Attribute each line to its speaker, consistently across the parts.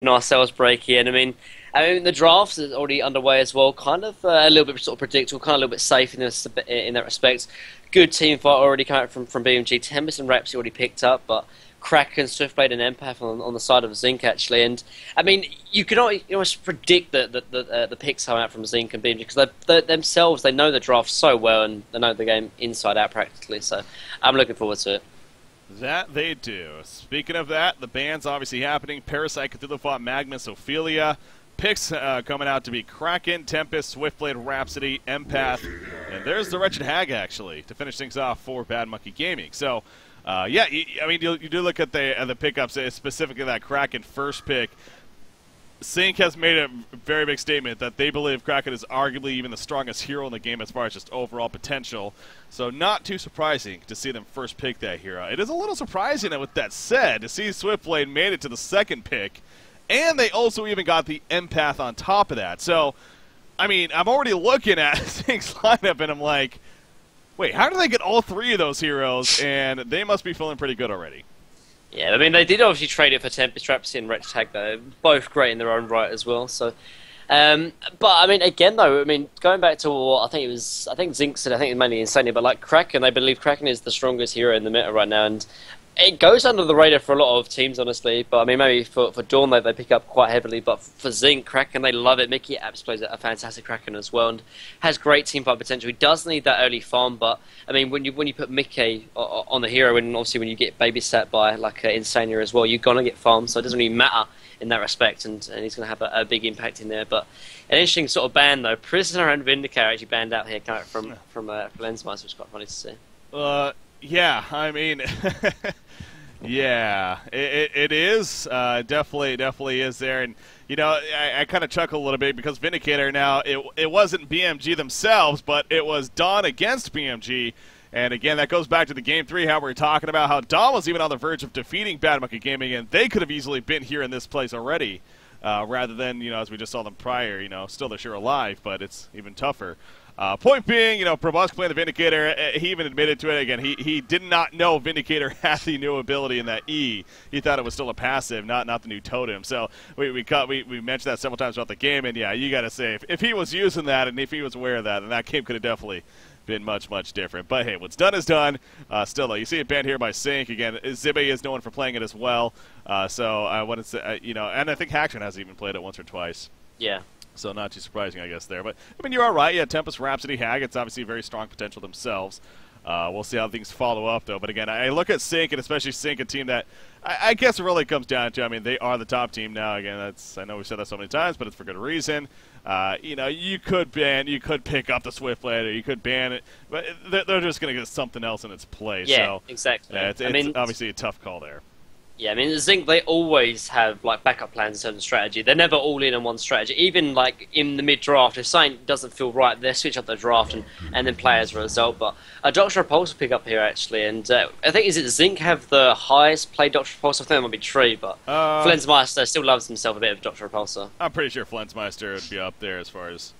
Speaker 1: ourselves break here. And I mean, the draft is already underway as well. Kind of a little bit sort of predictable, kind of a little bit safe in that respect. Good team fight already coming out from BMG. Tempest and Rhapsody already picked up, but Kraken, Swiftblade, and Empath on the side of Zinc actually. And I mean, you almost predict the picks coming out from Zinc and BMG because they themselves they know the draft so well and they know the game inside out practically. So I'm looking forward to it.
Speaker 2: That they do. Speaking of that, the ban's obviously happening. Parasite, Cthulhu, Magnus, Ophelia. Picks coming out to be Kraken, Tempest, Swiftblade, Rhapsody, Empath, and there's the Wretched Hag, actually, to finish things off for Bad Monkey Gaming. So, yeah, I mean, you do look at the pickups, specifically that Kraken first pick. Zinc has made a very big statement that they believe Kraken is arguably even the strongest hero in the game as far as just overall potential. So not too surprising to see them first pick that hero. It is a little surprising that with that said, to see Swiftblade made it to the second pick, and they also even got the Empath on top of that. So, I mean, I'm already looking at Zinc's lineup, and I'm like, wait, how did they get all three of those heroes? And they must be feeling pretty good already.
Speaker 1: Yeah, I mean, they did obviously trade it for Tempest, Rhapsody, and Wretched Hag, though. Both great in their own right as well. So, but I mean, again, though, I mean, going back to what I think Zinc said, I think it's mainly Insania, but like Kraken, they believe Kraken is the strongest hero in the meta right now, and it goes under the radar for a lot of teams, honestly. But I mean, maybe for Dawn, they pick up quite heavily. But for Zinc, Kraken, they love it. Mickey Apps plays a fantastic Kraken as well, and has great team fight potential. He does need that early farm, but I mean, when you put Mickey on the hero, and obviously when you get babysat by like Insania as well, you're gonna get farmed. So it doesn't really matter in that respect, and he's gonna have a big impact in there. But an interesting sort of ban though. Prisoner and Vindicator actually banned out here, coming from Lensmeister, which is quite funny to see.
Speaker 2: Yeah, I mean, yeah, it is. Definitely is there. And, you know, I kind of chuckle a little bit because Vindicator now, it wasn't BMG themselves, but it was Dawn against BMG. And, again, that goes back to the Game 3, how we were talking about how Dawn was even on the verge of defeating Bad Monkey Gaming, and they could have easily been here in this place already, rather than, you know, as we just saw them prior, you know, still they're sure alive, but it's even tougher. Point being, you know, Probosk playing the Vindicator, he even admitted to it again. He did not know Vindicator had the new ability in that E. He thought it was still a passive, not the new totem. So we mentioned that several times throughout the game, and yeah, you got to say, if he was using that and if he was aware of that, then that game could have definitely been much different. But hey, what's done is done. Still though, you see it banned here by Zinc again. Zibe is known for playing it as well. So I want to say, you know, and I think Hackson has even played it once or twice.
Speaker 1: Yeah.
Speaker 2: So not too surprising, I guess, there. But, I mean, you are right. Yeah, Tempest, Rhapsody, Hag, it's obviously very strong potential themselves. We'll see how things follow up, though. But, again, I look at Zinc, and especially Zinc, a team that I guess it really comes down to, I mean, they are the top team now. Again, I know we've said that so many times, but it's for good reason. You know, you could pick up the Swiftblade, or you could ban it. But they're just going to get something else in its place.
Speaker 1: Yeah,
Speaker 2: so,
Speaker 1: exactly.
Speaker 2: It's obviously a tough call there.
Speaker 1: Yeah, I mean, Zinc, they always have, like, backup plans in terms of strategy. They're never all in on one strategy. Even, like, in the mid-draft, if something doesn't feel right, they switch up the draft and then play as a result. But Doctor Repulsor pick up here, actually, and I think, is it Zinc have the highest played Doctor Repulsor? I think it might be Tree, but Flensmeister still loves himself a bit of Doctor Repulsor.
Speaker 2: I'm pretty sure Flensmeister would be up there as far as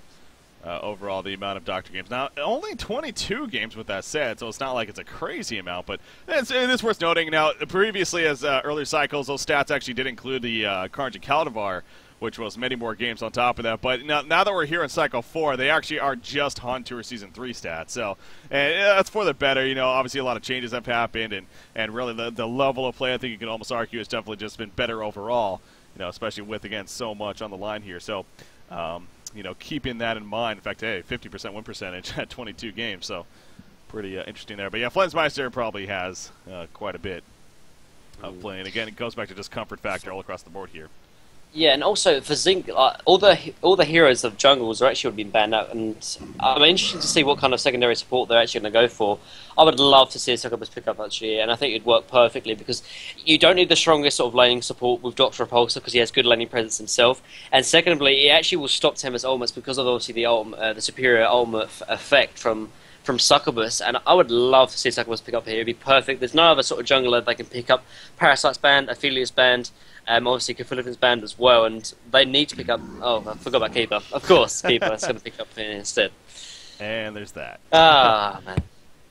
Speaker 2: overall the amount of Doctor games. Now, only 22 games with that said, so it's not like it's a crazy amount, but it is worth noting. Now, previously, as earlier cycles, those stats actually did include the Carnage and Caldivar, which was many more games on top of that. But now that we're here in Cycle 4, they actually are just Han Tour Season 3 stats. So that's for the better. You know, obviously a lot of changes have happened, and really the level of play, I think you can almost argue, has definitely just been better overall, you know, especially with, again, so much on the line here. So, you know, keeping that in mind. In fact, hey, 50% win percentage at 22 games, so pretty interesting there. But yeah, Flensmeister probably has quite a bit of playing. Again, it goes back to just comfort factor all across the board here.
Speaker 1: Yeah, and also for Zinc, all the heroes of jungles are actually being banned out, and I'm interested to see what kind of secondary support they're actually going to go for. I would love to see a Succubus pick up actually, and I think it'd work perfectly because you don't need the strongest sort of laning support with Doctor Repulsor because he has good laning presence himself, and secondly, it actually will stop Tempest ultimates because of obviously the superior ultimate effect from Succubus, and I would love to see Succubus pick up here. It'd be perfect. There's no other sort of jungler they can pick up. Parasite's banned, Ophelia's banned. Obviously, Cthulhu's banned as well, and they need to pick up. Oh, I forgot about Keeper. Of course, Keeper is going to pick up instead.
Speaker 2: And there's that.
Speaker 1: Ah, man.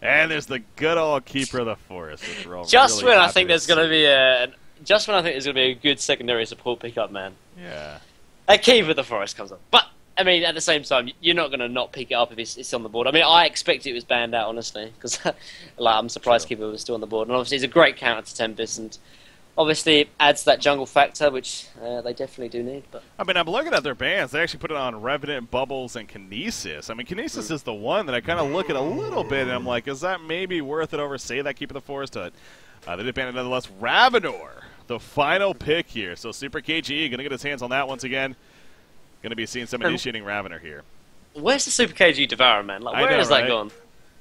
Speaker 2: And there's the good old Keeper of the Forest. Which we're all
Speaker 1: Just
Speaker 2: really
Speaker 1: when I think there's going to be just when I think there's going to be a good secondary support pickup, man.
Speaker 2: Yeah.
Speaker 1: A key with the Forest comes up. But, I mean, at the same time, you're not going to not pick it up if it's on the board. I mean, I expect it was banned out, honestly, because like, I'm surprised Keeper was still on the board. And obviously, it's a great counter to Tempest, and obviously it adds that jungle factor, which they definitely do need. But
Speaker 2: I mean, I'm looking at their bans. They actually put it on Revenant, Bubbles, and Kinesis. I mean, Kinesis is the one that I kind of look at a little bit, and I'm like, is that maybe worth it over, say, that Keeper of the Forest? They did ban it nonetheless. Ravenor, the final pick here. So Super KG going to get his hands on that once again. Going to be seeing some initiating Ravenor here.
Speaker 1: Where's the Super KG Devourer, man? Like, where has that gone?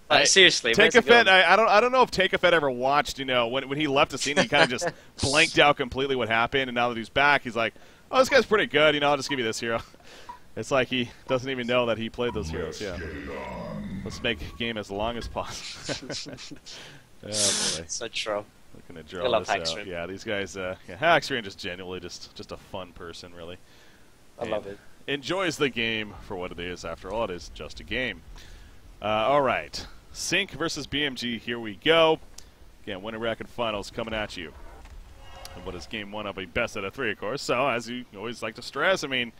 Speaker 1: Like, seriously,
Speaker 2: Takefet, I don't know if Takefet ever watched, when he left the scene, he kind of just blanked out completely what happened, and now that he's back, he's like, oh, this guy's pretty good, I'll just give you this hero. It's like he doesn't even know that he played those heroes, yeah. Let's make the game as long as possible. Oh, boy.
Speaker 1: So true.
Speaker 2: Looking to draw this out. Yeah, these guys, Haxrian is genuinely just a fun person, really.
Speaker 1: I love it.
Speaker 2: Enjoys the game for what it is. After all, it is just a game. All right. Zinc versus BMG. Here we go. Again, winner bracket finals coming at you. And what is game one of a best out of three, of course. So, as you always like to stress, I mean,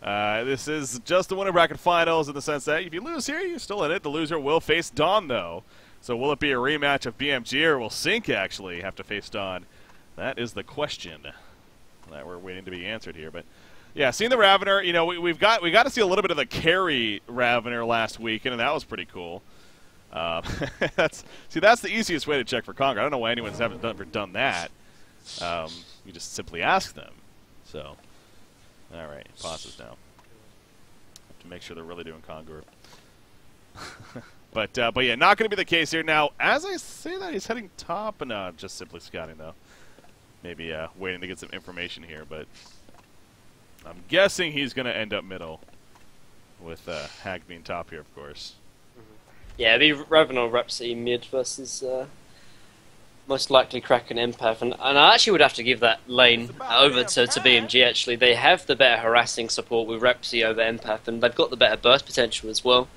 Speaker 2: this is just the winner bracket finals in the sense that if you lose here, you're still in it. The loser will face Dawn, though. So will it be a rematch of BMG, or will Zinc actually have to face Dawn? That is the question that we're waiting to be answered here. But yeah, seeing the Ravenor, we got to see a little bit of the carry Ravenor last week, and that was pretty cool. That's the easiest way to check for Conquer. I don't know why anyone's ever done that. You just simply ask them. So, all right, pauses now. Have to make sure they're really doing Conquer. But yeah, not going to be the case here. Now, as I say that, he's heading top, and just simply scouting, though. Maybe waiting to get some information here, but I'm guessing he's going to end up middle, with Hag being top here, of course.
Speaker 1: Yeah, it'd be Ravenor Rhapsody mid versus most likely Kraken Empath, and I actually would have to give that lane over to BMG, actually. They have the better harassing support with Rhapsody over Empath, and they've got the better burst potential as well.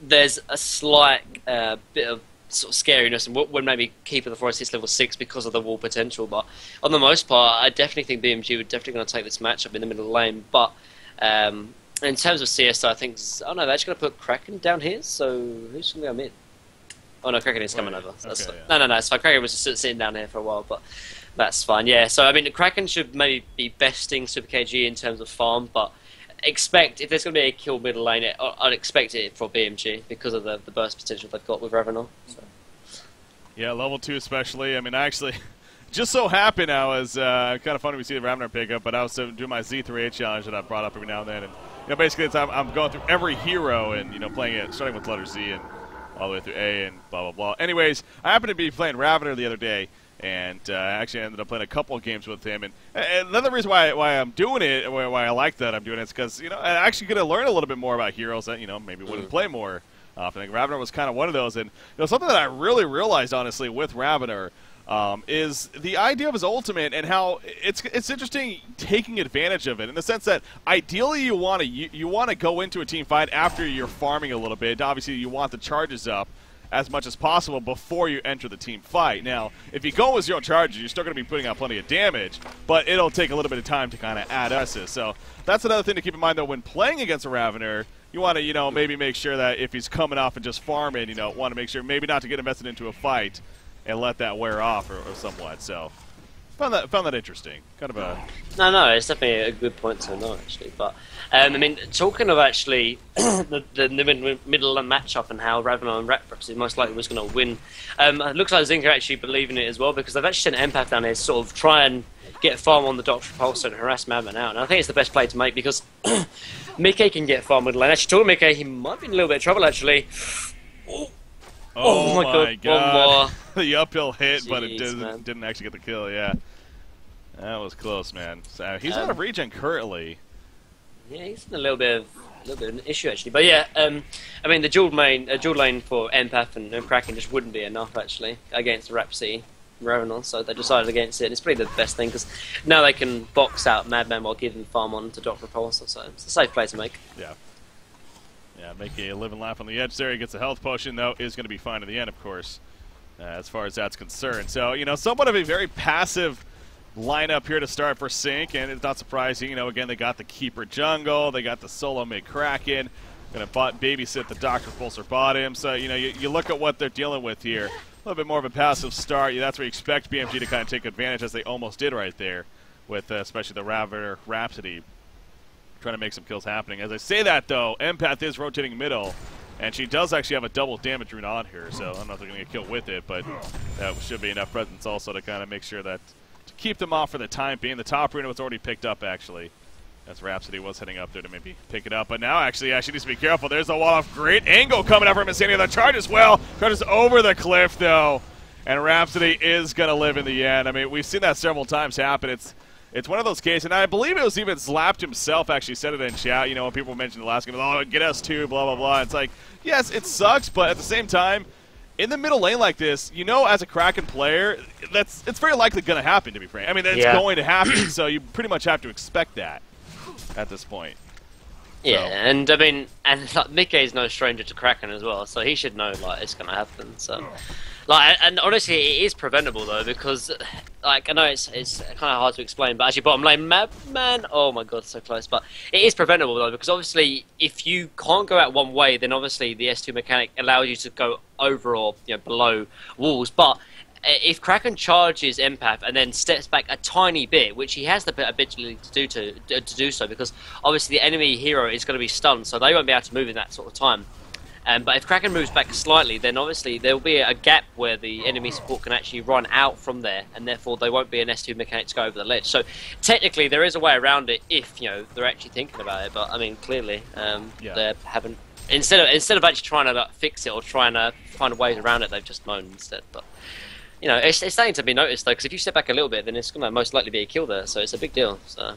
Speaker 1: There's a slight bit of sort of scariness and when maybe Keeper of the Forest hits level 6 because of the wall potential, but on the most part, I definitely think BMG would definitely going to take this matchup in the middle of the lane, but in terms of CS, I think, oh no, they're actually going to put Kraken down here, so who's going to go mid? Oh no, Kraken is coming over. Okay, yeah. No, it's fine. Kraken was just sitting down here for a while, but that's fine. Yeah, so I mean, the Kraken should maybe be besting Super KG in terms of farm, but expect, if there's going to be a kill middle lane, I'd expect it for BMG because of the burst potential they've got with Ravenor. So.
Speaker 2: Yeah, level 2 especially. I mean, actually, just so happened I was, kind of funny we see the Ravenor pickup, but I was doing my Z3A challenge that I brought up every now and then, and basically it's, I'm going through every hero and, playing it, starting with letter Z and all the way through A and blah, blah, blah. Anyways, I happened to be playing Ravenor the other day, and actually I ended up playing a couple of games with him. And another reason why I'm doing it, why I like that I'm doing it, is because, I actually get to learn a little bit more about heroes that, maybe wouldn't play more often. I think Ravenor was kind of one of those. And something that I really realized, honestly, with Ravenor is the idea of his ultimate and how it's interesting taking advantage of it in the sense that ideally you want to go into a team fight after you're farming a little bit. Obviously, you want the charges up as much as possible before you enter the team fight. Now, if you go with 0 charges, you're still going to be putting out plenty of damage, but it'll take a little bit of time to kind of add assist. So that's another thing to keep in mind, though, when playing against a Ravenor. You want to, maybe make sure that if he's coming off and just farming, want to make sure maybe not to get invested into a fight and let that wear off or somewhat. So found that interesting. Kind of a...
Speaker 1: No, it's definitely a good point to know, actually. But, I mean, talking of actually the middle matchup and how Ravenor and Rhapsody most likely was going to win, it looks like Zinc are actually believing it as well, because they've actually sent Empath down here to sort of try and get farm on the Doctor Pulse and harass Madman out. And I think it's the best play to make because Mickey can get farm middle lane. Actually, talking Mickey, he might be in a little bit of trouble, actually.
Speaker 2: Oh my God.
Speaker 1: One more.
Speaker 2: The uphill hit,
Speaker 1: Jeez,
Speaker 2: but it didn't actually get the kill, yeah. That was close, man. So he's out of regen currently.
Speaker 1: Yeah, he's in a little bit of an issue, actually. But yeah, I mean, the dual lane for Empath and Kraken just wouldn't be enough, actually, against Rhapsody and Ravenor, so they decided against it. And it's probably the best thing, because now they can box out Madman while giving farm on to Dr. Repulsor, so it's a safe play to make.
Speaker 2: Yeah. Yeah, make a live and laugh on the edge there. He gets a health potion, though, is going to be fine in the end, of course. as far as that's concerned. So, you know, somewhat of a very passive lineup here to start for Sync, and it's not surprising. You know, again, they got the Keeper Jungle, they got the solo mid Kraken, going to babysit the Dr. Pulsar bottom. So, you know, you look at what they're dealing with here. A little bit more of a passive start. That's where you expect BMG to kind of take advantage, as they almost did right there with especially the Ravner Rhapsody trying to make some kills happening. As I say that, though, Empath is rotating middle, and she does actually have a double damage rune on her, so I don't know if they're going to get killed with it, but that should be enough presence also to kind of make sure that to keep them off for the time being. The top rune was already picked up, actually, as Rhapsody was heading up there to maybe pick it up. But now, actually, she needs to be careful. There's a wall off. Great angle coming up from Insania. The charge as well. Charges over the cliff, though. And Rhapsody is going to live in the end. I mean, we've seen that several times happen. It's one of those cases, and I believe it was even Slapped himself actually said it in chat, you know, when people mentioned the last game, oh, get us too, blah, blah, blah. It's like, yes, it sucks, but at the same time, in the middle lane like this, you know, as a Kraken player, it's very likely going to happen, to be frank. I mean, it's going to happen, so you pretty much have to expect that at this point.
Speaker 1: Yeah,
Speaker 2: so.
Speaker 1: and I mean, and like, Mickey's no stranger to Kraken as well, so he should know like it's gonna happen. So, like, and honestly, it is preventable though, because like I know it's kind of hard to explain, but actually, bottom lane, man, oh my god, so close. But it is preventable though, because obviously, if you can't go out one way, then obviously the S2 mechanic allows you to go over or below walls, but if Kraken charges Empath and then steps back a tiny bit, which he has the ability to do so, because obviously the enemy hero is going to be stunned, so they won't be able to move in that sort of time. But if Kraken moves back slightly, then obviously there will be a gap where the enemy support can actually run out from there, and therefore there won't be an S2 mechanic to go over the ledge. So technically there is a way around it if they're actually thinking about it. But I mean, clearly they haven't. Instead of actually trying to fix it or trying to find ways around it, they've just moaned instead. But it's starting to be noticed, though, because if you step back a little bit, then it's going to most likely be a kill there, so it's a big deal. So.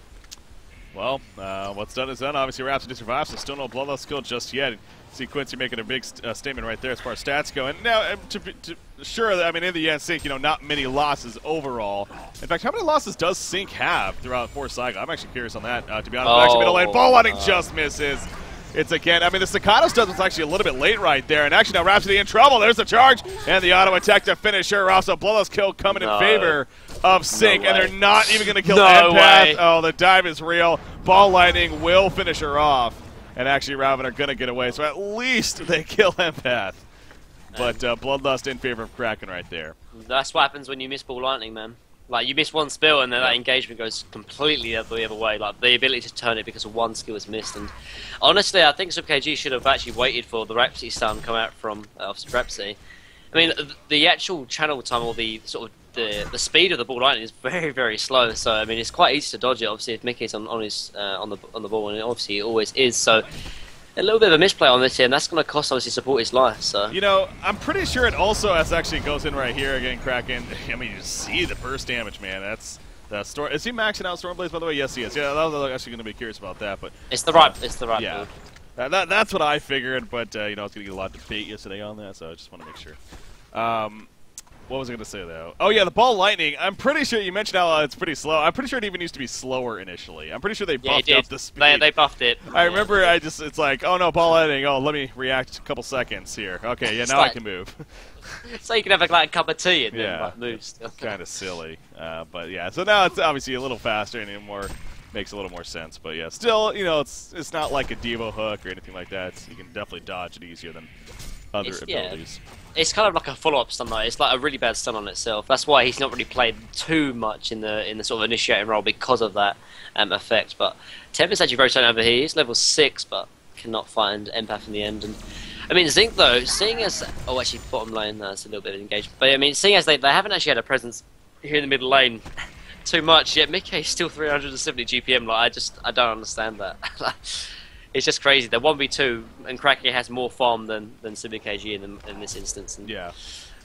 Speaker 2: Well, what's done is done. Obviously, Rhapsody survives, so still no bloodlust skill just yet. See Quincy making a big statement right there as far as stats go. And now, sure, I mean, in the end, Sync, not many losses overall. In fact, how many losses does Sync have throughout 4 cycles? I'm actually curious on that, to be honest. Actually, middle lane, ball lighting just misses. It's again, I mean, the Staccato stuff was actually a little bit late right there. And actually now Rhapsody in trouble. There's the charge. And the auto attack to finish her off. So bloodlust kill coming in favor of Sync. And they're not even going to kill Empath. Oh, the dive is real. Ball lightning will finish her off. And actually Raven are going to get away. So at least they kill Empath. But bloodlust in favor of Kraken right there.
Speaker 1: That's what happens when you miss ball lightning, man. Like, you miss one spill and then that engagement goes completely the other way. Like, the ability to turn it because of one skill is missed. And honestly, I think SubKG should have actually waited for the Rhapsody stun come out from Rhapsody. I mean, the actual channel time or the sort of the speed of the ball lightning is very, very slow. So, I mean, it's quite easy to dodge it, obviously, if Mickey's on the ball, and obviously it always is. So, a little bit of a misplay on this here, and that's going to cost, obviously, support his life. So,
Speaker 2: I'm pretty sure it also actually goes in right here again, Kraken. I mean, you see the burst damage, man. That's the storm. Is he maxing out Stormblaze, by the way? Yes, he is. Yeah, I was actually going to be curious about that, but
Speaker 1: it's the right build.
Speaker 2: That's what I figured, but I was going to get a lot of debate yesterday on that, so I just want to make sure. What was I going to say, though? Oh, yeah, the ball lightning. I'm pretty sure you mentioned how it's pretty slow. I'm pretty sure it even used to be slower initially. I'm pretty sure they buffed up the speed.
Speaker 1: They buffed it.
Speaker 2: I remember it's like, oh, no, ball lightning. Oh, let me react a couple seconds here. Okay, yeah, now I can move.
Speaker 1: So you can have a cup of tea and then move still.
Speaker 2: Kind of silly. But, yeah, so now it's obviously a little faster and makes a little more sense. But, yeah, still, it's not like a Devo hook or anything like that. You can definitely dodge it easier than other abilities.
Speaker 1: It's kind of like a follow-up stun though. It's like a really bad stun on itself. That's why he's not really played too much in the sort of initiating role because of that effect. But Tempest actually rotating over here. He's level 6, but cannot find Empath in the end. And I mean, Zinc though, seeing as actually bottom lane, that's a little bit of engagement. But I mean, seeing as they haven't actually had a presence here in the middle lane too much yet. Mickey's still 370 GPM. Like I don't understand that. It's just crazy. They're 1v2, and Kraken has more farm than SubKG in this instance. And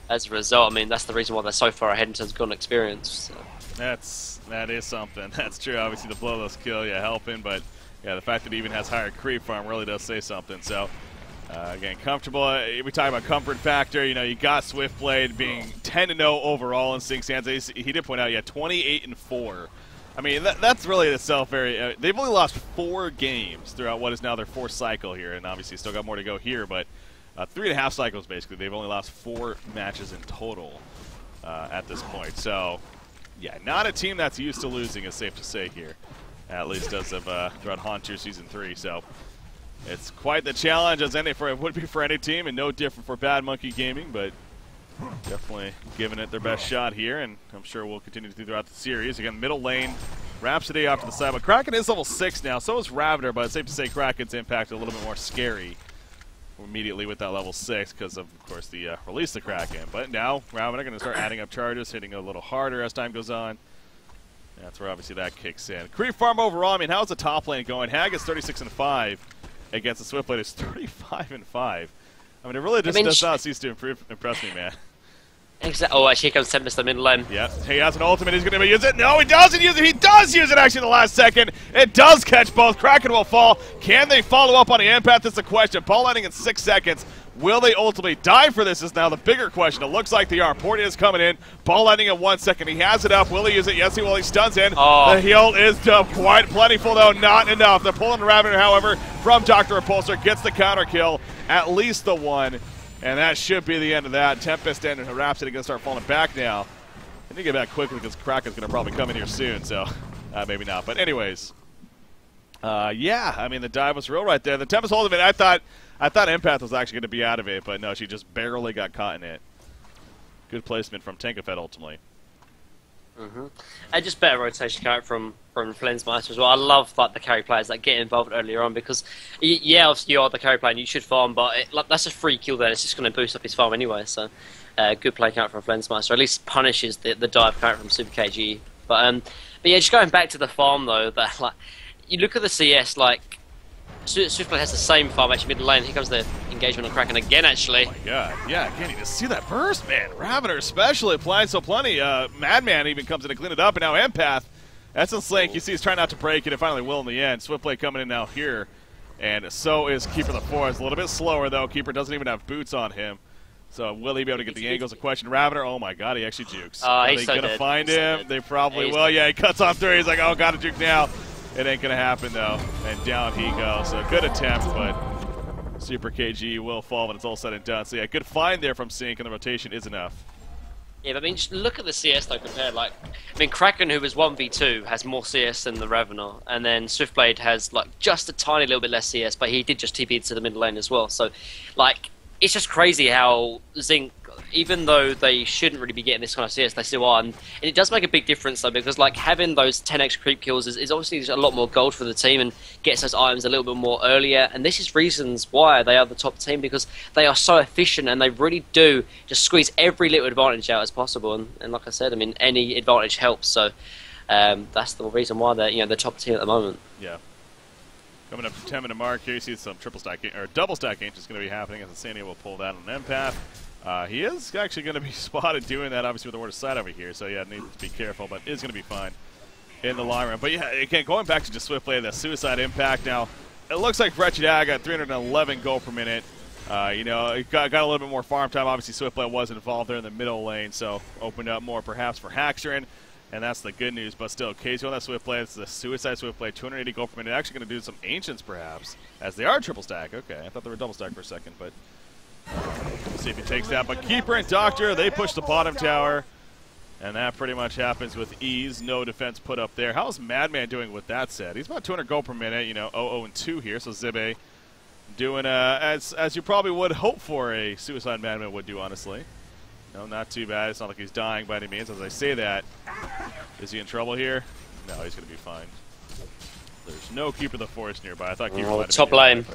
Speaker 1: as a result, I mean, that's the reason why they're so far ahead in terms of gun experience. So.
Speaker 2: That is something. That's true. Obviously, the bloodlust kill, helping, but the fact that he even has higher creep farm really does say something. So, again, comfortable. We talk about comfort factor. You got Swiftblade being 10-0 overall in Sync's hands. He did point out, 28-4. I mean, that's really in itself very... they've only lost 4 games throughout what is now their 4th cycle here, and obviously still got more to go here, but 3.5 cycles, basically. They've only lost 4 matches in total at this point. So, yeah, not a team that's used to losing, is safe to say here, at least as of throughout Haunter Season 3. So, it's quite the challenge, as it would be for any team, and no different for Bad Monkey Gaming, but definitely giving it their best shot here, and I'm sure we'll continue to do throughout the series. Again, middle lane, Rhapsody off to the side, but Kraken is level 6 now, so is Ravner, but it's safe to say Kraken's impact a little bit more scary immediately with that level 6 because of course, the release the Kraken. But now, Ravner going to start adding up charges, hitting a little harder as time goes on. That's where obviously that kicks in. Creep farm overall, I mean, how's the top lane going? Hag is 36-5 against the Swiftblade is 35-5. I mean, it really just does not cease to impress me, man.
Speaker 1: Exactly. Oh, actually, here comes Tempest the middle lane.
Speaker 2: Yeah, he has an ultimate. He's going to use it. No, he doesn't use it. He does use it, actually, in the last second. It does catch both. Kraken will fall. Can they follow up on the empath? That's the question. Ball landing in 6 seconds. Will they ultimately die for this is now the bigger question. It looks like they are. Portia is coming in. Ball landing in 1 second. He has it up. Will he use it? Yes, he will. He stuns in.
Speaker 1: Oh.
Speaker 2: The heal is quite plentiful, though. Not enough. They're pulling the Ravener, however, from Dr. Repulsor. Gets the counter kill. At least the one. And that should be the end of that. Tempest and Rhapsody going to start falling back now. I need to get back quickly because Kraken's going to probably come in here soon, so maybe not. But anyways, yeah, I mean, the dive was real right there. The Tempest ultimate, I thought Empath was actually going to be out of it, but no, she just barely got caught in it. Good placement from Tankafed ultimately.
Speaker 1: And just better rotation carry from Flensmeister as well. I love like the carry players that get involved earlier on because, yeah, obviously you are the carry player and you should farm, but that's a free kill there. It's just going to boost up his farm anyway. So, good play count from Flensmeister. At least punishes the dive count from Super KG. But yeah, just going back to the farm though, that like you look at the CS like. Swiftblade has the same farm actually mid lane. Here comes the engagement on Kraken again actually.
Speaker 2: Oh my god, yeah, again, you just see that burst, man. Ravener especially applying so plenty. Madman even comes in to clean it up, and now Empath. Essence Slink, you see he's trying not to break it, and finally will in the end. Swiftblade coming in now here, and so is Keeper the Forest. A little bit slower though. Keeper doesn't even have boots on him. So will he be able to get the angles? A question. Ravener, oh my god, he actually jukes. Are they going to find him? They probably will. Yeah, he cuts on through. He's like, oh, got to juke now. It ain't going to happen, though. And down he goes. So good attempt, but Super KG will fall when it's all said and done. So yeah, good find there from Zinc, and the rotation is enough.
Speaker 1: Yeah, but I mean, just look at the CS though compared. Like, I mean, Kraken, who was 1v2, has more CS than the Ravener, and then Swiftblade has like just a tiny little bit less CS, but he did just TP into the mid lane as well. So, like, it's just crazy how Zinc, even though they shouldn't really be getting this kind of CS, they still are. And it does make a big difference, though, because like having those 10 extra creep kills is obviously a lot more gold for the team and gets those items a little bit more earlier. And this is reasons why they are the top team, because they are so efficient and they really do just squeeze every little advantage out as possible. And like I said, I mean, any advantage helps. So that's the reason why they're the top team at the moment.
Speaker 2: Yeah. Coming up to 10-minute mark here, you see some double stack ancient is going to be happening as Insania will pull that on an empath. He is actually going to be spotted doing that, obviously, with the word side over here, so yeah, needs to be careful, but is going to be fine in the long run. But yeah, again, going back to just Swiftblade, that suicide impact now, it looks like Wretched Ag got 311 gold per minute. You know, it got a little bit more farm time. Obviously, Swiftblade was involved there in the middle lane, so opened up more perhaps for Haxtrin. And that's the good news, but still, KZ on that Swiftblade, it's the Suicide Swiftblade, 280 gold per minute. Actually going to do some Ancients, perhaps, as they are triple stack. Okay, I thought they were double stack for a second, but we'll see if he takes that. But Keeper and Doctor, they push the bottom tower, and that pretty much happens with ease. No defense put up there. How's Madman doing with that set? He's about 200 gold per minute, you know, 0-2 here, so Zibe doing as you probably would hope for a Suicide Madman would do, honestly. No, not too bad. It's not like he's dying by any means. As I say that, is he in trouble here? No, he's going to be fine. There's no Keeper of the Forest nearby. I thought Keeper might have
Speaker 1: top
Speaker 2: been
Speaker 1: lane.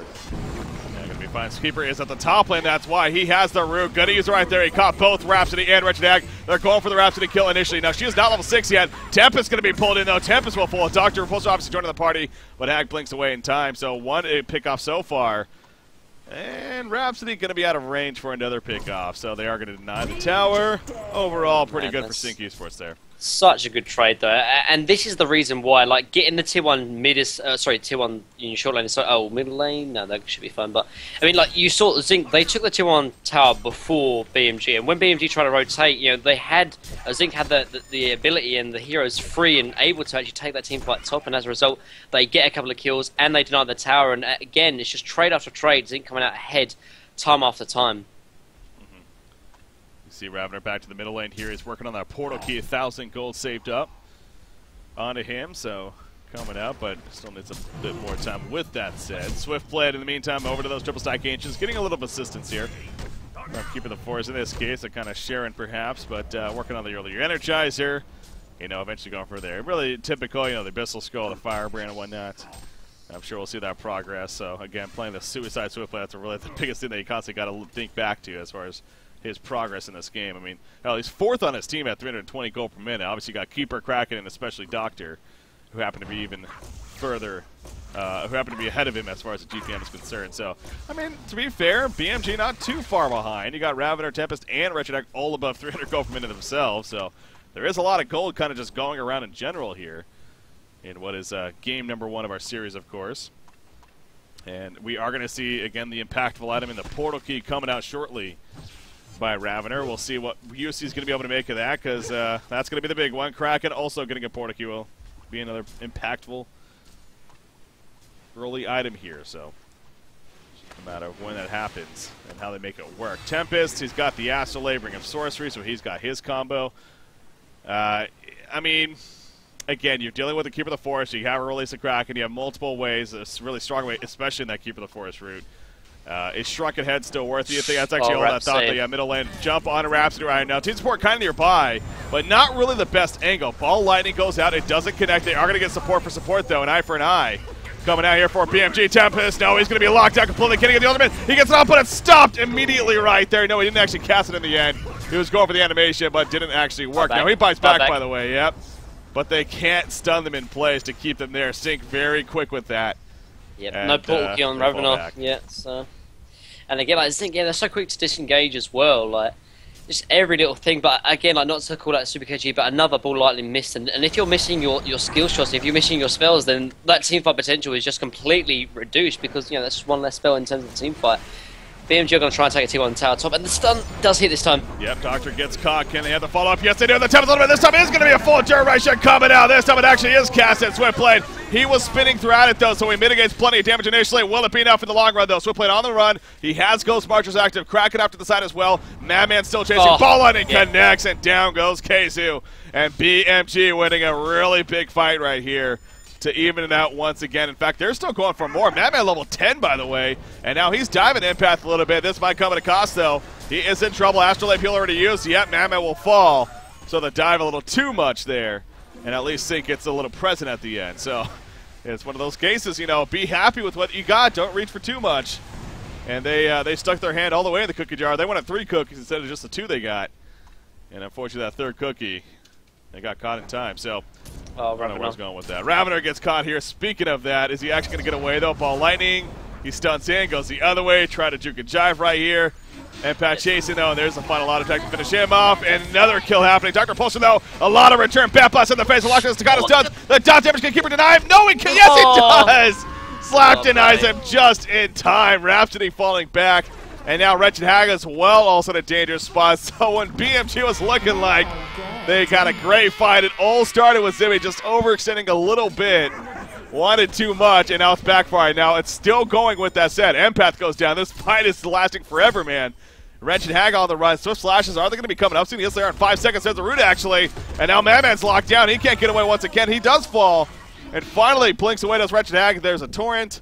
Speaker 2: Yeah, going to be fine. Keeper is at the top lane. That's why he has the root. Good use right there. He caught both Rhapsody and Wretched Ag. They're going for the Rhapsody kill initially. Now, she is not level 6 yet. Tempest going to be pulled in, though. Tempest will fall. Dr. Repulsor obviously joining the party, but Ag blinks away in time. So one pick-off so far. And Rhapsody going to be out of range for another pickoff, so they are going to deny the tower. Overall, pretty good for Zinc Esports there.
Speaker 1: Such a good trade, though, and this is the reason why, like, getting the tier 1 tier 1 in short lane, middle lane, no, that should be fun, but, I mean, like, you saw Zinc, they took the tier 1 tower before BMG, and when BMG tried to rotate, you know, they had, Zinc had the ability and the heroes free and able to actually take that team fight top, and as a result, they get a couple of kills, and they deny the tower, and again, it's just trade after trade, Zinc coming out ahead time after time.
Speaker 2: You see Ravener back to the middle lane here. He's working on that portal key. 1,000 gold saved up onto him, so coming out, but still needs a bit more time. With that said, Swift played in the meantime over to those triple stack ancients, getting a little bit of assistance here. Not keeping the force in this case, a kind of Sharon perhaps, but working on the earlier Energizer. You know, eventually going for there. Really typical, you know, the Abyssal Skull, the Firebrand and whatnot. I'm sure we'll see that progress. So again, playing the Suicide Swift play, that's really the biggest thing that you constantly got to think back to as far as his progress in this game. I mean, hell, he's 4th on his team at 320 gold per minute. Obviously, you got Keeper, Kraken, and especially Doctor, who happen to be even further, who happen to be ahead of him as far as the GPM is concerned. So, I mean, to be fair, BMG not too far behind. You got Ravener, Tempest, and Wretched Hag all above 300 gold per minute themselves. So, there is a lot of gold kind of just going around in general here in what is game number 1 of our series, of course. And we are going to see, again, the impactful item in the portal key coming out shortly by Ravener. We'll see what UC is going to be able to make of that, because that's going to be the big one. Kraken also getting a portal key will be another impactful early item here. So no matter when that happens and how they make it work. Tempest, he's got the Astrolabe, Ring of Sorcery, so he's got his combo. I mean, again, you're dealing with the Keeper of the Forest. You have a release of Kraken. You have multiple ways, a really strong way, especially in that Keeper of the Forest route. Is Shrunken Head still worth it? You think that's actually all that thought? Yeah, middle lane, jump on a Rhapsody right now. Team support kind of nearby, but not really the best angle. Ball Lightning goes out. It doesn't connect. They are going to get support for support, though, an eye for an eye. Coming out here for BMG. Tempest. No, he's going to be locked out completely. Can't get the ultimate. He gets it off, but it's stopped immediately right there. No, he didn't actually cast it in the end. He was going for the animation, but didn't actually work. Now, he bites back, by the way. Yep. But they can't stun them in place to keep them there. Sync very quick with that.
Speaker 1: Yep, and, no portal key on Ravener. Yeah, so. And again, I just think, yeah, they're so quick to disengage as well. Like, just every little thing. But again, like, not to call that super KG, but another ball lightning missed. And if you're missing your skill shots, if you're missing your spells, then that teamfight potential is just completely reduced, because, you know, that's just one less spell in terms of the teamfight. BMG are going to try and take a T1 tower top, and the stun does hit this time. Yep,
Speaker 2: Doctor gets caught. Can they have the follow-up? Yes, they do. The Tempest ultimate this time is going to be a full duration coming out. This time it actually is casted. Swiftblade. He was spinning throughout it, though, so he mitigates plenty of damage initially. Will it be enough in the long run, though? Swiftblade on the run. He has Ghost Marchers active. Kraken up to the side as well. Madman still chasing. Ball Lightning connects, and down goes Keizu. And BMG winning a really big fight right here to even it out once again. In fact, they're still going for more. Madman level 10, by the way, and now he's diving Empath a little bit. This might come at a cost, though. He is in trouble. Astrolabe heal already used. Yep, Madman will fall. So the dive a little too much there, and at least Sync gets a little present at the end. So it's one of those cases, you know, be happy with what you got. Don't reach for too much. And they stuck their hand all the way in the cookie jar. They wanted 3 cookies instead of just the 2 they got. And unfortunately, that 3rd cookie, they got caught in time. So I don't know where I was going with that. Ravener gets caught here. Speaking of that, is he actually going to get away, though? Ball Lightning. He stunts in, goes the other way. Try to juke and jive right here. Empath chasing, though, and there's the final auto attack to finish him off. And another kill happening. Dr. Pulsar, though, a lot of return. Bat blast in the face. Locked in Staccato stuns. The dot damage can Keeper deny him. No, he can. Yes, he does. Slap denies him just in time. Rhapsody falling back. And now Wretched Hag as well, also in a dangerous spot. So when BMG was looking like they got a great fight, it all started with Zimmy just overextending a little bit. Wanted too much, and now it's backfiring. Now it's still going with that said. Empath goes down. This fight is lasting forever, man. Wretched Hag on the run. Swift Slashes, are they going to be coming up soon? Yes, they are in 5 seconds. There's the root, actually. And now Madman's locked down. He can't get away once again. He does fall. And finally, blinks away does Wretched Hag. There's a Torrent.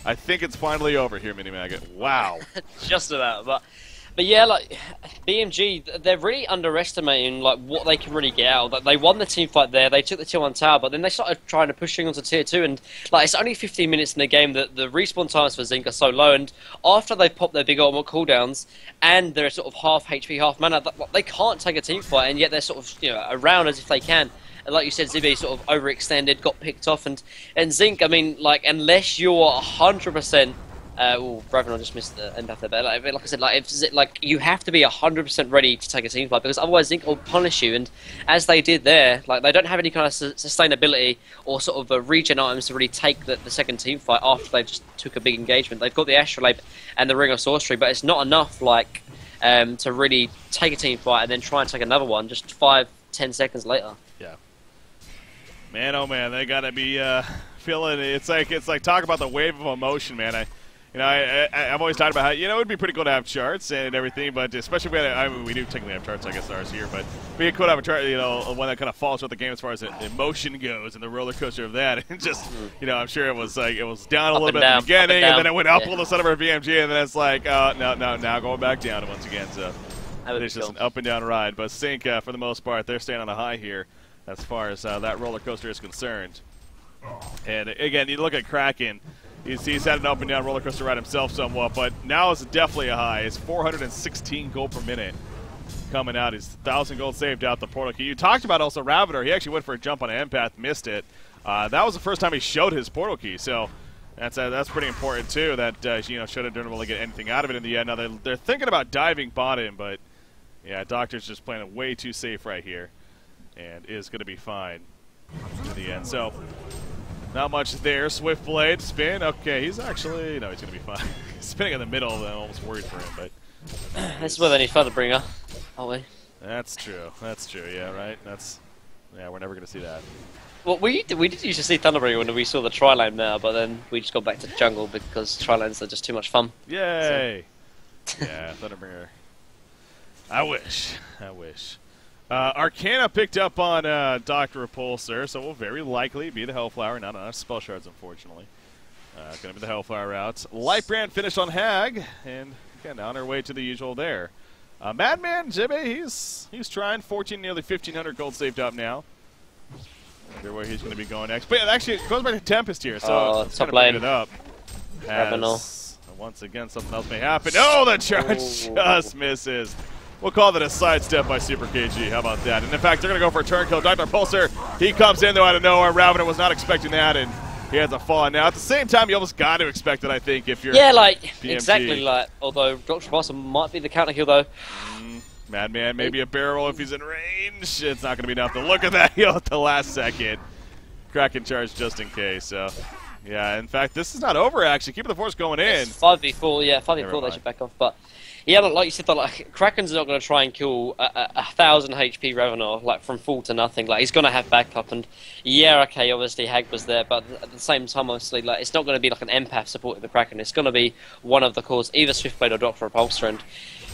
Speaker 2: I think it's finally over here, Mini Maggot. Wow.
Speaker 1: Just about, but yeah, like BMG, they're really underestimating like what they can really get out. Like, they won the team fight there, they took the tier 1 tower, but then they started trying to push things onto tier 2, and like it's only 15 minutes in the game that the respawn times for Zinc are so low, and after they've popped their big ultimate cooldowns and they're sort of half HP, half mana, they can't take a team fight, and yet they're sort of, you know, around as if they can. And like you said, Zibby sort of overextended, got picked off, and Zinc, I mean, like, unless you're 100%, Ravener just missed the end after there, but like I said, like you have to be 100% ready to take a team fight, because otherwise Zinc will punish you, and as they did there, like they don't have any kind of sustainability or sort of regen items to really take the second team fight after they just took a big engagement. They've got the Astrolabe and the Ring of Sorcery, but it's not enough, like, to really take a team fight and then try and take another one just 5-10 seconds later.
Speaker 2: Yeah. Man, oh man, they gotta be feeling it. It's like talk about the wave of emotion, man. You know, I've always talked about how, you know, it would be pretty cool to have charts and everything, but especially if we had, I mean, we do technically have charts, I guess, ours here, but it'd be cool to have a chart, you know, one that kind of follows with the game as far as emotion goes and the roller coaster of that. And just, you know, I'm sure it was like, it was down a little bit at the beginning, and then it went up all of a sudden for BMG, and then it's like, no, now going back down once again. So it's just an up and down ride. But Zinc, for the most part, they're staying on a high here as far as that roller coaster is concerned. And again, you look at Kraken. He's had an up and down roller coaster ride himself somewhat, but now is definitely a high. It's 416 gold per minute coming out. He's 1,000 gold saved out the portal key. You talked about also Ravener. He actually went for a jump on an empath, missed it. That was the first time he showed his portal key, so that's pretty important too. That you know, should have didn't really get anything out of it in the end. Now they're thinking about diving bottom, but yeah, Doctor's just playing it way too safe right here, and is going to be fine in the end. So. Not much there. Swift blade, spin. Okay, he's actually... No, he's going to be fine. He's spinning in the middle, I'm almost worried for him, but...
Speaker 1: This is where they need Featherbringer, aren't we?
Speaker 2: That's true. That's true, yeah, right? Yeah, we're never going to see that.
Speaker 1: Well, we did used to see Thunderbringer when we saw the tri-lane now, but then we just got back to jungle because tri-lanes are just too much fun.
Speaker 2: Yay! So. Yeah, Thunderbringer. I wish. Arcana picked up on Dr. Repulsor, so will very likely be the Hellflower. Not enough spell shards, unfortunately. Going to be the Hellflower route. Lightbrand finished on Hag, and again on her way to the usual there. Madman Jibbe, he's trying. 14, nearly 1,500 gold saved up now. Wonder where he's going to be going next. But yeah, actually, it goes back to Tempest here, so it's going to bring it up. Once again, something else may happen. Oh, the charge just misses. We'll call that a sidestep by Super KG. How about that? And in fact, they're going to go for a turn kill. Dr. Repulsor, he comes in, though, out of nowhere. Ravener was not expecting that, and he has a fall. Now, at the same time, you almost got to expect it, I think, if you're BMG.
Speaker 1: Exactly, although Dr. Repulsor might be the counter kill, though.
Speaker 2: Madman, maybe a barrel if he's in range. It's not going to be enough. Look at that heal at the last second. Kraken charge just in case, so... Yeah, in fact, this is not over, actually. Keeping the force going in.
Speaker 1: It's 5v4, yeah, 5v4 they should back off, but... Yeah, like you said, like, Kraken's not going to try and kill a 1,000 HP Ravener, like, from full to nothing. Like, he's going to have backup, and yeah, okay, obviously Hag was there, but at the same time, obviously, like, it's not going to be like an empath supporting the Kraken. It's going to be one of the cores, either Swiftblade or Dr. Repulsor, and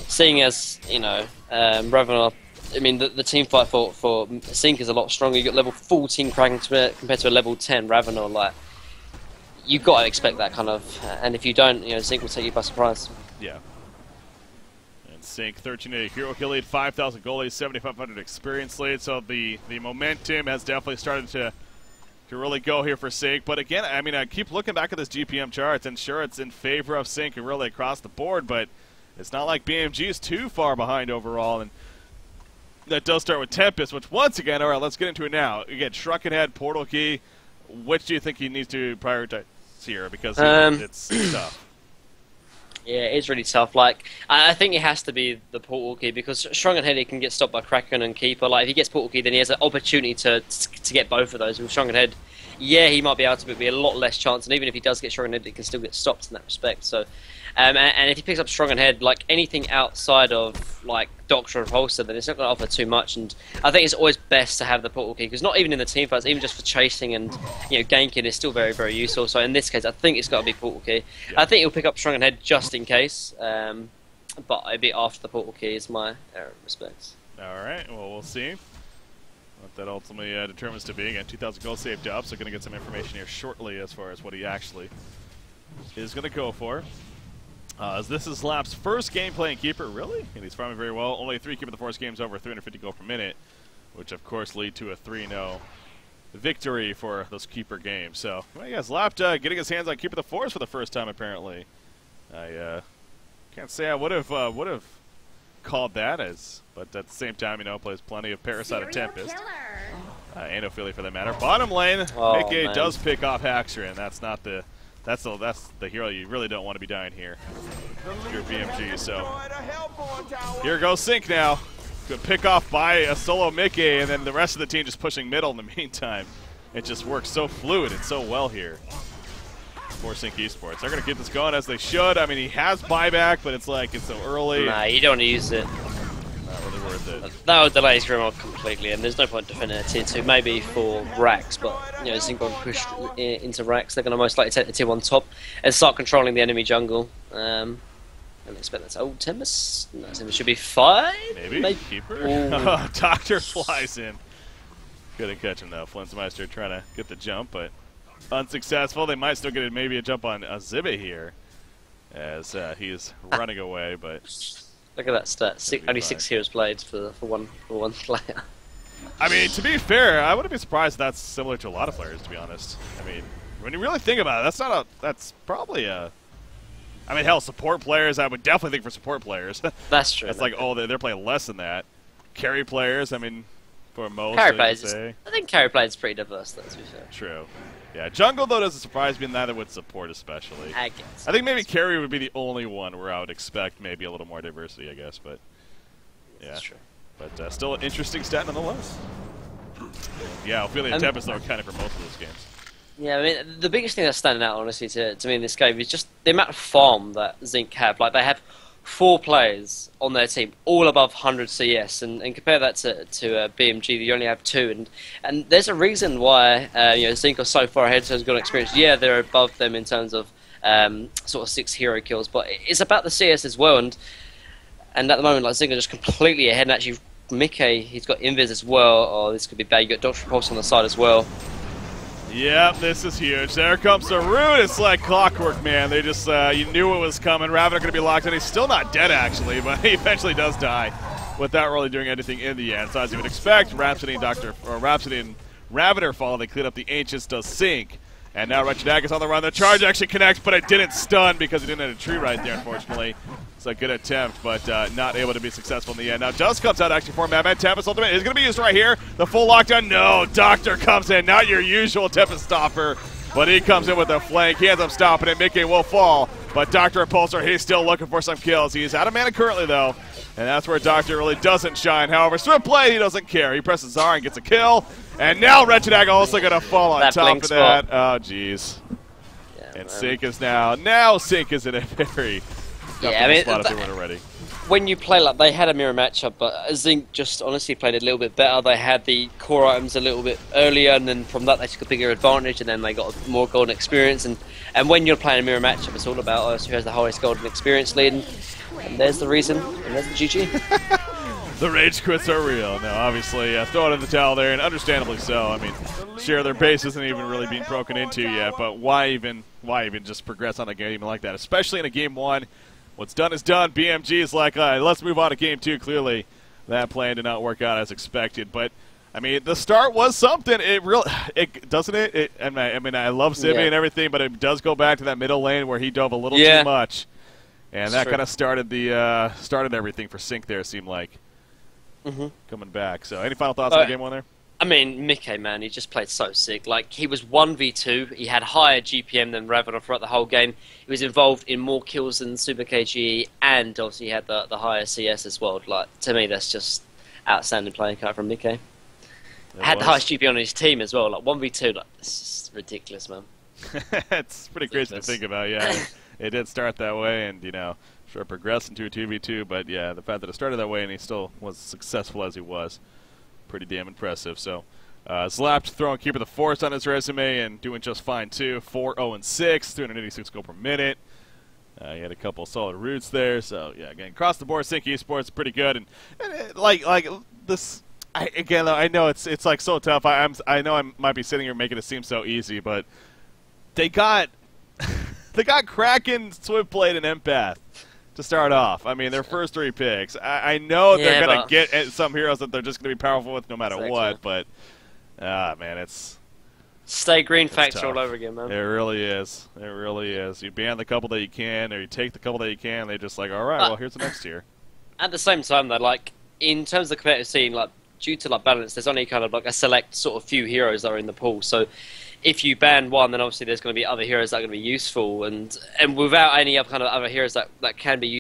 Speaker 1: seeing as, you know, Ravener, I mean, the team fight for Zinc is a lot stronger. You've got level 14 Kraken compared to a level 10 Ravener, like, you've got to expect that kind of, and if you don't, you know, Zinc will take you by surprise.
Speaker 2: Yeah. Zinc, 1380 hero kill lead, 5,000 gold lead, 7,500 experience lead. So the momentum has definitely started to really go here for Zinc. But again, I mean, I keep looking back at this GPM chart, and sure, it's in favor of Zinc and really across the board, but it's not like BMG is too far behind overall. And that does start with Tempest, which once again, all right, let's get into it now. Again, Shrunken Head, Portal Key. Which do you think he needs to prioritize here? Because it's tough.
Speaker 1: Yeah, it's really tough. Like, I think it has to be the Portal Key because Shrunken Head, he can get stopped by Kraken and Keeper. Like, if he gets Portal Key, then he has an opportunity to get both of those. With Shrunken Head, yeah, he might be able to, but be a lot less chance. And even if he does get Shrunken Head, he can still get stopped in that respect. So, and if he picks up Shrunken Head, like anything outside of like Doctor Repulsor, then it's not going to offer too much. And I think it's always best to have the Portal Key because not even in the team fights, even just for chasing and ganking, is still very, very useful. So in this case, I think it's got to be Portal Key. Yeah. I think he'll pick up Shrunken Head just in case, but a bit after the Portal Key is my respects.
Speaker 2: All right, well, we'll see what that ultimately determines to be. Again, 2,000 gold saved up, so going to get some information here shortly as far as what he actually is going to go for. As this is Lap's first game playing Keeper, really? And he's farming very well. Only 3 Keeper the Force games over 350 gold per minute, which of course lead to a 3-0 victory for those Keeper games. So, well, yes, Lap getting his hands on Keeper the Force for the first time apparently. I can't say I would have called that but at the same time, plays plenty of Parasite and Tempest. And Ophelia for that matter. Bottom lane, Mickey does pick off Haxer, that's not the... That's the hero you really don't want to be dying here. Your BMG, so here goes Zinc now. Good pick off by a solo Mickey, and then the rest of the team just pushing middle in the meantime. It just works so fluid and so well here for Zinc Esports. They're going to keep this going as they should. I mean, he has buyback, but it's like it's so early.
Speaker 1: Nah, you don't use it.
Speaker 2: Not really worth it.
Speaker 1: That would delay his Grimlock completely, and there's no point defending a tier 2, maybe for racks, but you know, Zinc going pushed into racks, they're going to most likely take the tier 1 top and start controlling the enemy jungle. And expect that's old Tempest. No, Tempest should be 5?
Speaker 2: Maybe? Keeper? Oh, Doctor flies in. Couldn't catch him though. Flintsmeister trying to get the jump, but unsuccessful. They might still get maybe a jump on Zibba here, as he's running away, but...
Speaker 1: Look at that stat. Only 6 heroes played for one player.
Speaker 2: I mean, to be fair, I wouldn't be surprised if that's similar to a lot of players, to be honest. I mean, when you really think about it, that's probably a... I mean, hell, support players, I would definitely think for support players.
Speaker 1: That's true.
Speaker 2: It's like, oh, they're playing less than that. Carry players, I mean, for most,
Speaker 1: carry players, I think carry players is pretty diverse, though, to be fair.
Speaker 2: True. Yeah, jungle, though, doesn't surprise me, neither would support especially.
Speaker 1: I guess.
Speaker 2: I think maybe carry would be the only one where I would expect maybe a little more diversity, I guess, but... Yeah.
Speaker 1: That's true.
Speaker 2: But still an interesting stat nonetheless. Yeah, Ophelia and Tempest, though, kind of for most of those games.
Speaker 1: Yeah, I mean, the biggest thing that's standing out, honestly, to me in this game is just the amount of farm that Zinc have. Like, they have 4 players on their team, all above 100 CS, and compare that to BMG, you only have 2. And there's a reason why you know, Zinc are so far ahead in terms of gun experience. Yeah, they're above them in terms of sort of 6 hero kills, but it's about the CS as well. And at the moment, like, Zinc are just completely ahead, and actually, Mickey, he's got Invis as well. Oh, this could be bad. You got Dr. Pulse on the side as well.
Speaker 2: Yep, this is huge. There comes the root. It's like clockwork, man. They just, you knew it was coming. Ravener going to be locked in. He's still not dead, actually, but he eventually does die without really doing anything in the end. So as you would expect, Rhapsody and Ravener fall. They clean up the Ancients, does Sink. And now Wretched Agus on the run. The charge actually connects, but it didn't stun because he didn't have a tree right there, unfortunately. It's a good attempt, but not able to be successful in the end. Now, Dust comes out actually for Madman. Tempest ultimate is going to be used right here. The full lockdown. No, Doctor comes in. Not your usual Tempest stopper, but he comes in with a flank. He ends up stopping it. Mickey will fall, but Doctor Repulsor, he's still looking for some kills. He's out of mana currently, though, and that's where Doctor really doesn't shine. However, Swift play, he doesn't care. He presses Zara and gets a kill, and now Wretched Ag also going to fall on top of that. Oh, jeez. Yeah, and Sink is now Sink is in a very...
Speaker 1: Yeah, I mean,
Speaker 2: spot if they weren't already.
Speaker 1: When you play, like, they had a mirror matchup, but Zinc just honestly played a little bit better. They had the core items a little bit earlier, and then from that they took a bigger advantage, and then they got more golden experience. And when you're playing a mirror matchup, it's all about who has the highest golden experience lead, and there's the reason, and there's the GG.
Speaker 2: The rage quits are real. Now, obviously, throw it in the towel there, and understandably so. I mean, sure, their base isn't even really being broken into yet, but why even just progress on a game like that, especially in a game 1? What's done is done. BMG is like, let's move on to game 2. Clearly, that plan did not work out as expected. But I mean, the start was something. It doesn't it. I mean, I love Zibby and everything, but it does go back to that middle lane where he dove a little too much, and that kind of started everything for Sink there. It seemed like coming back. So, any final thoughts on game 1 there?
Speaker 1: I mean, Mickey, man, he just played so sick. Like, he was 1v2. He had higher GPM than Ravener throughout the whole game. He was involved in more kills than Super KGE, and obviously he had the higher CS as well. Like, to me, that's just outstanding playing card from Mickey. Had the highest GPM on his team as well. Like, 1v2, like, it's just ridiculous, man.
Speaker 2: It's pretty crazy to think about, yeah. It did start that way, and, you know, sure, progressed into a 2v2, but, yeah, the fact that it started that way and he still was successful as he was, pretty damn impressive. So, Slapped throwing Keeper the Force on his resume and doing just fine too. 4-0-6, 386 goal per minute. He had a couple solid roots there. So yeah, again, across the board, Sync Esports pretty good. And like this, again, though, I know it's like so tough. I know I might be sitting here making it seem so easy, but they got Kraken, Swiftblade, and Empath to start off. I mean, their first 3 picks. I know they're going to get some heroes that they're just going to be powerful with no matter what, but, man, it's...
Speaker 1: Stay green factor
Speaker 2: tough.
Speaker 1: All over again, man.
Speaker 2: It really is. It really is. You ban the couple that you can, or you take the couple that you can, they're just like, all right, well, here's the next tier.
Speaker 1: At the same time, though, like, in terms of the competitive scene, like, due to, like, balance, there's only kind of, like, a select sort of few heroes that are in the pool, so... If you ban one, then obviously there's going to be other heroes that are going to be useful, and without any other kind of other heroes that can be useful.